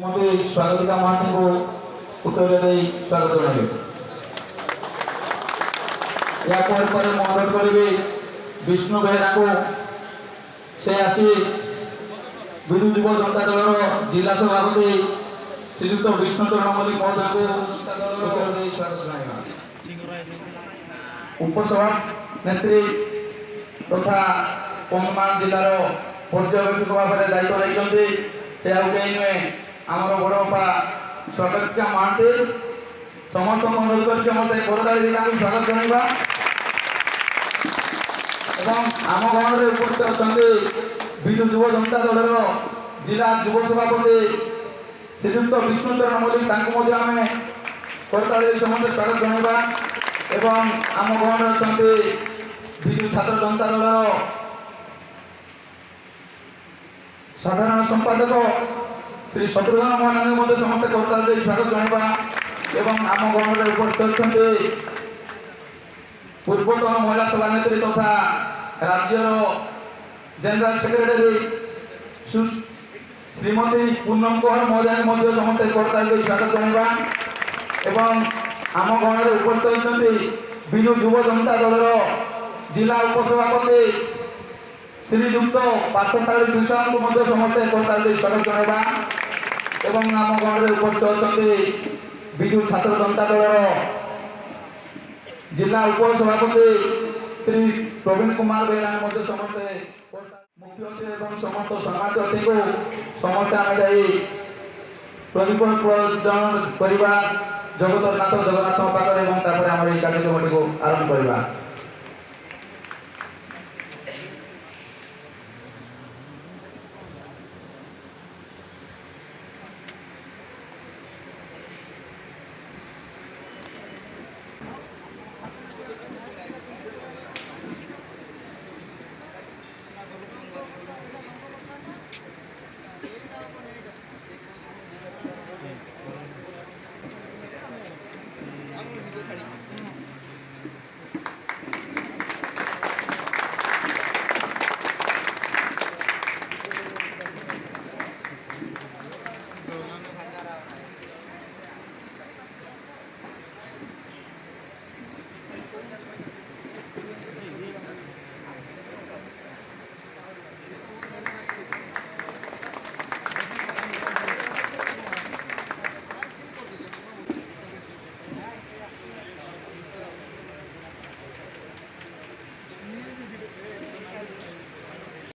मते स्वागतिका महांती को उत्तर दे स्वागत जनाइबे। या पर अनुरोध करिबे विष्णु बेहरा को से आसी विदु युव जनता दल जिला सभापति श्रीयुक्त विष्णुचरण मल्लिक महोदय को उत्तर दे स्वागत जनाइबा। उपसभानेत्री तथा कंधमाल जिलार पर्यवेक्षक भाव में दायित्व नहीं से आगे आमर बड़ बापा स्वागतिका महांती समस्त अनुरोध कर समस्त करताली स्वागत जनवा। आम गाँव में उपस्थित अच्छा विदु युव जनता दल जिला युव सभापति श्रीयुक्त विष्णुचरण मल्लिक आम करताली समस्त स्वागत जनवा। आम गाँव में अच्छा विदु छात्र जनता दल साधारण संपादक श्री शत्रुघ्न महानंद समस्त करताली स्वागत जनवा। आम गाँव में उपस्थित अच्छा पूर्वतन महिला सभानेत्री तथा राज्यर जनरल सेक्रेटरी श्रीमती पूनम कौर महोदय समस्त करताली स्वागत जनवा। आम गाँव में उपस्थित अच्छा विदु युव जनता दल जिला उपसभापति श्रीयुक्त पार्थसारथी विश्वास को समस्त करताली स्वागत जनवा। आम गाँव में उपस्थित अच्छा विदु छात्र जनता दल जिला उपसभापति श्री प्रवीण कुमार बेहेरा समस्त मुख्य अतिथि समस्त सम्मानित अतिथि को समस्त आम जा प्रदीप प्रज्वलन करवा जगतनाथ जगन्नाथ पाखे आम कार्यक्रम को आरंभ करवा।